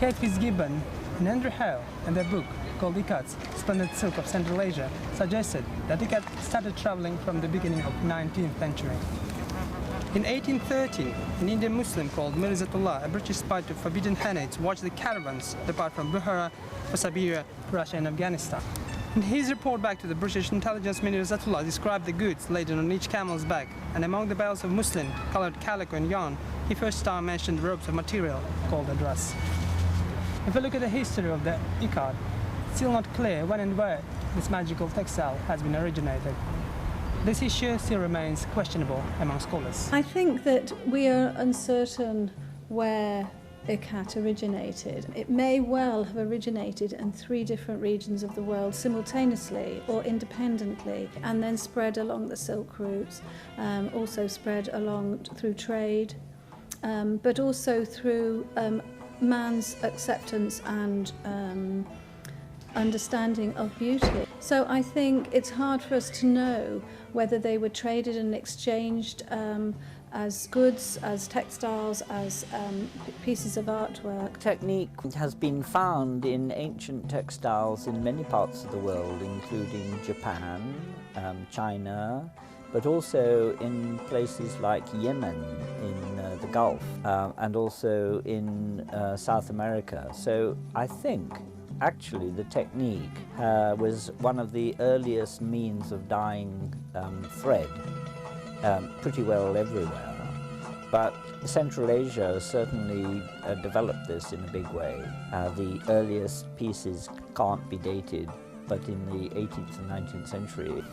Kate Fitzgibbon and Andrew Hale, in their book called Ikat, Splendid Silk of Central Asia, suggested that Ikat started traveling from the beginning of 19th century. In 1830, an Indian Muslim called Mirzatullah, a British spy to forbidden Hanates, watched the caravans depart from Bukhara for Siberia, Russia and Afghanistan. In his report back to the British intelligence, Mirzatullah described the goods laden on each camel's back, and among the bales of muslin, colored calico and yarn, he first time mentioned ropes of material called a dress. If we look at the history of the Ikat, it's still not clear when and where this magical textile has been originated. This issue still remains questionable among scholars. I think that we are uncertain where Ikat originated. It may well have originated in 3 different regions of the world simultaneously or independently, and then spread along the Silk routes, also spread along through trade, but also through man's acceptance and understanding of beauty. So I think it's hard for us to know whether they were traded and exchanged as goods, as textiles, as pieces of artwork. Technique has been found in ancient textiles in many parts of the world, including Japan, China, but also in places like Yemen in the Gulf, and also in South America. So I think actually the technique was one of the earliest means of dyeing thread pretty well everywhere. But Central Asia certainly developed this in a big way. The earliest pieces can't be dated, but in the 18th and 19th century.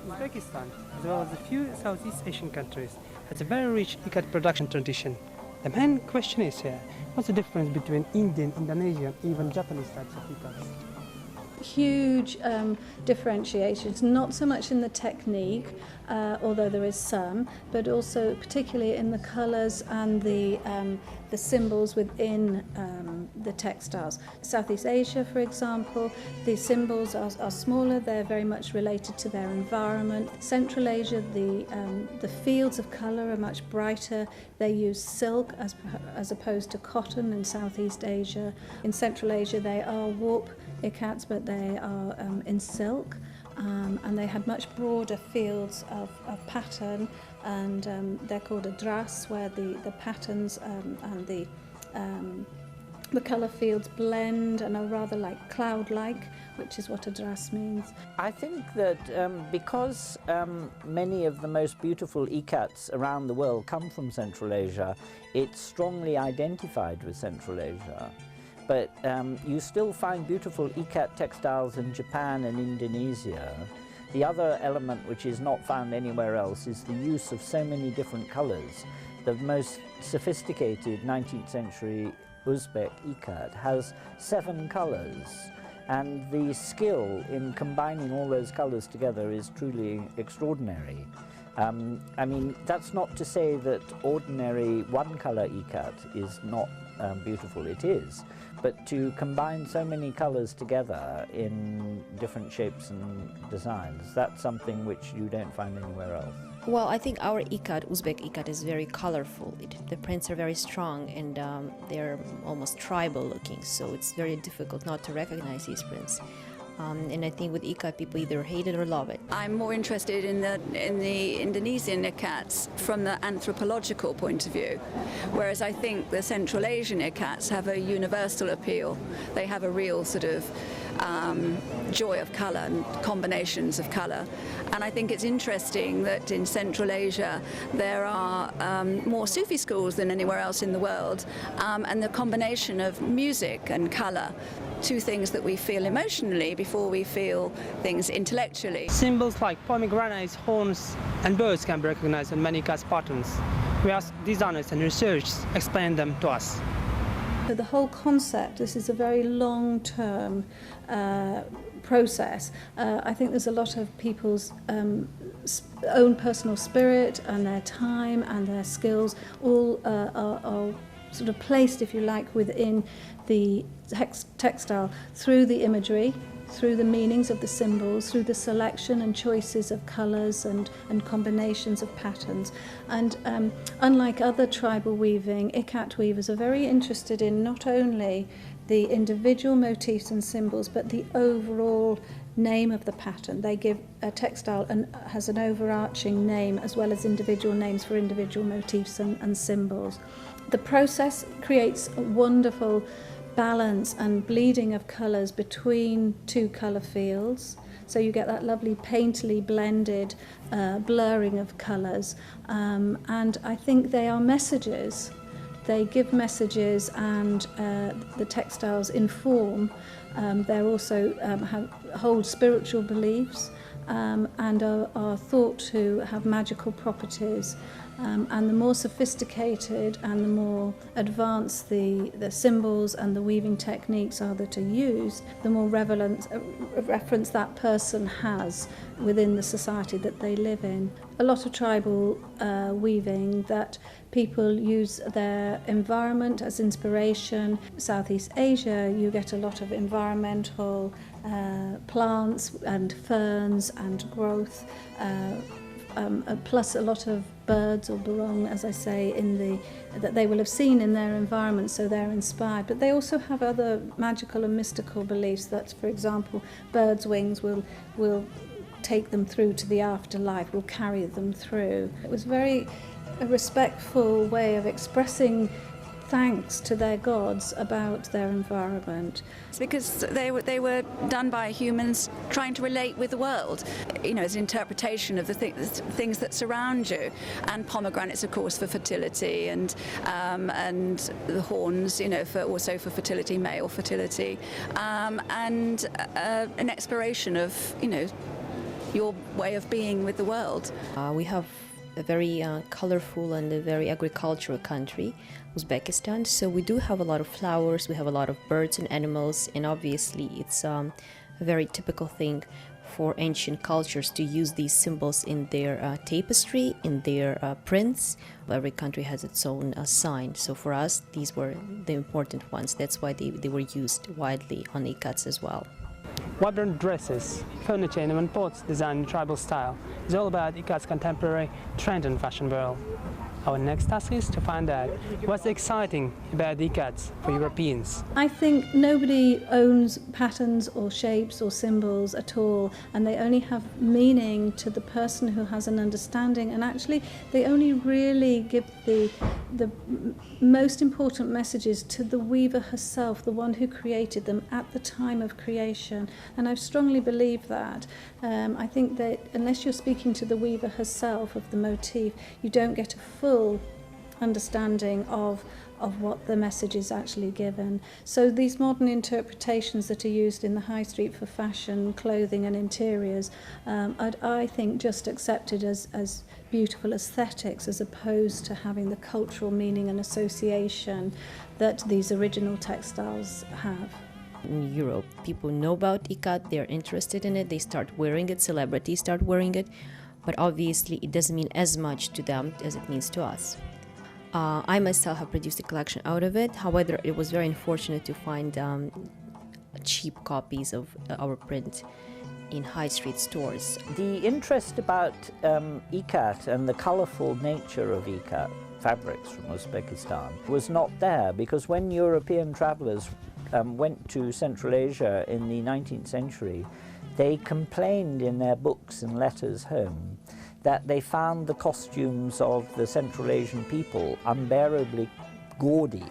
Uzbekistan, as well as a few Southeast Asian countries, has a very rich Ikat production tradition. The main question is here, what's the difference between Indian, Indonesian, even Japanese types of Ikats? Huge differentiations, not so much in the technique, although there is some, but also particularly in the colours and the symbols within the textiles. Southeast Asia, for example, the symbols are smaller, they're very much related to their environment. Central Asia, the fields of colour are much brighter. They use silk as opposed to cotton in Southeast Asia. In Central Asia, they are warp Ikats, but they are in silk, and they had much broader fields of pattern, and they're called a dress, where the patterns and the colour fields blend and are rather like cloud-like, which is what a dress means. I think that because many of the most beautiful Ikats around the world come from Central Asia, it's strongly identified with Central Asia. But you still find beautiful Ikat textiles in Japan and Indonesia. The other element which is not found anywhere else is the use of so many different colours. The most sophisticated 19th century Uzbek Ikat has 7 colours, and the skill in combining all those colours together is truly extraordinary. I mean, that's not to say that ordinary one-colour Ikat is not beautiful, it is. But to combine so many colours together in different shapes and designs, that's something which you don't find anywhere else. Well, I think our Ikat, Uzbek Ikat, is very colorful. The prints are very strong, and they're almost tribal looking, so it's very difficult not to recognize these prints. And I think with Ikat, people either hate it or love it. I'm more interested in the Indonesian Ikats from the anthropological point of view, whereas I think the Central Asian Ikats have a universal appeal. They have a real sort of joy of colour and combinations of colour. And I think it's interesting that in Central Asia there are more Sufi schools than anywhere else in the world, and the combination of music and colour, 2 things that we feel emotionally before we feel things intellectually. Symbols like pomegranates, horns and birds can be recognized on many Ikat patterns. We asked designers and researchers to explain them to us. So the whole concept, this is a very long-term process. I think there's a lot of people's own personal spirit and their time and their skills all are sort of placed, if you like, within the textile through the imagery, through the meanings of the symbols, through the selection and choices of colours and combinations of patterns. And unlike other tribal weaving, Ikat weavers are very interested in not only the individual motifs and symbols, but the overall name of the pattern. They give a textile and has an overarching name as well as individual names for individual motifs and symbols. The process creates a wonderful balance and bleeding of colours between two colour fields. So you get that lovely painterly blended blurring of colours, and I think they are messages. They give messages, and the textiles inform. They're also hold spiritual beliefs and are thought to have magical properties. And the more sophisticated and the more advanced the symbols and the weaving techniques are that are used, the more reference that person has within the society that they live in. A lot of tribal weaving that people use their environment as inspiration. Southeast Asia, you get a lot of environmental plants and ferns and growth, plus a lot of birds or barong, as I say, that they will have seen in their environment, so they're inspired. But they also have other magical and mystical beliefs that, for example, birds' wings will take them through to the afterlife, will carry them through. It was a respectful way of expressing thanks to their gods about their environment. It's because they were done by humans trying to relate with the world, as an interpretation of the things that surround you. And pomegranates, of course, for fertility, and the horns, for fertility, male fertility, and an exploration of, your way of being with the world. We have a very colorful and a very agricultural country, Uzbekistan. So we do have a lot of flowers, we have a lot of birds and animals, and obviously it's a very typical thing for ancient cultures to use these symbols in their tapestry, in their prints. Every country has its own sign. So for us, these were the important ones. That's why they were used widely on ikats as well. Vibrant dresses, furniture and even pots designed in tribal style is all about Ikat's contemporary trend and fashion world. Our next task is to find out what's exciting about the Ikats for Europeans. I think nobody owns patterns or shapes or symbols at all, and they only have meaning to the person who has an understanding, and actually they only really give the most important messages to the weaver herself, the one who created them at the time of creation. And I strongly believe that. I think that unless you're speaking to the weaver herself of the motif, you don't get a full understanding of what the message is actually given. So these modern interpretations that are used in the high street for fashion, clothing and interiors, I think just accepted as beautiful aesthetics as opposed to having the cultural meaning and association that these original textiles have. In Europe, people know about ikat, they're interested in it, they start wearing it, celebrities start wearing it, but obviously it doesn't mean as much to them as it means to us. I myself have produced a collection out of it. However, it was very unfortunate to find cheap copies of our print in high street stores. The interest about ikat and the colourful nature of ikat fabrics from Uzbekistan was not there, because when European travellers went to Central Asia in the 19th century, they complained in their books and letters home that they found the costumes of the Central Asian people unbearably gaudy,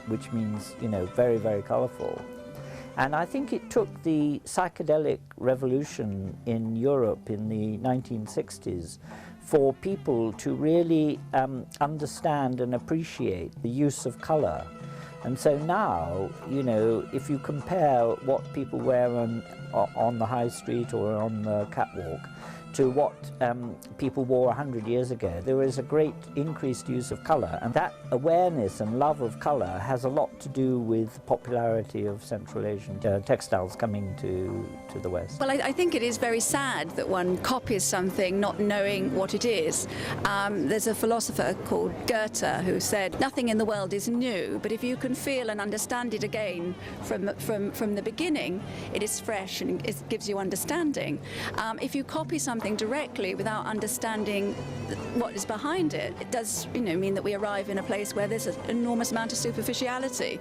which means, very, very colourful. And I think it took the psychedelic revolution in Europe in the 1960s for people to really understand and appreciate the use of colour. And so now, if you compare what people wear on the high street or on the catwalk to what people wore 100 years ago, there is a great increased use of colour, and that awareness and love of colour has a lot to do with the popularity of Central Asian textiles coming to the West. Well, I think it is very sad that one copies something not knowing what it is. There's a philosopher called Goethe who said, nothing in the world is new, but if you can feel and understand it again from the beginning, it is fresh and it gives you understanding. If you copy something directly without understanding what is behind it, it does mean that we arrive in a place where there's an enormous amount of superficiality.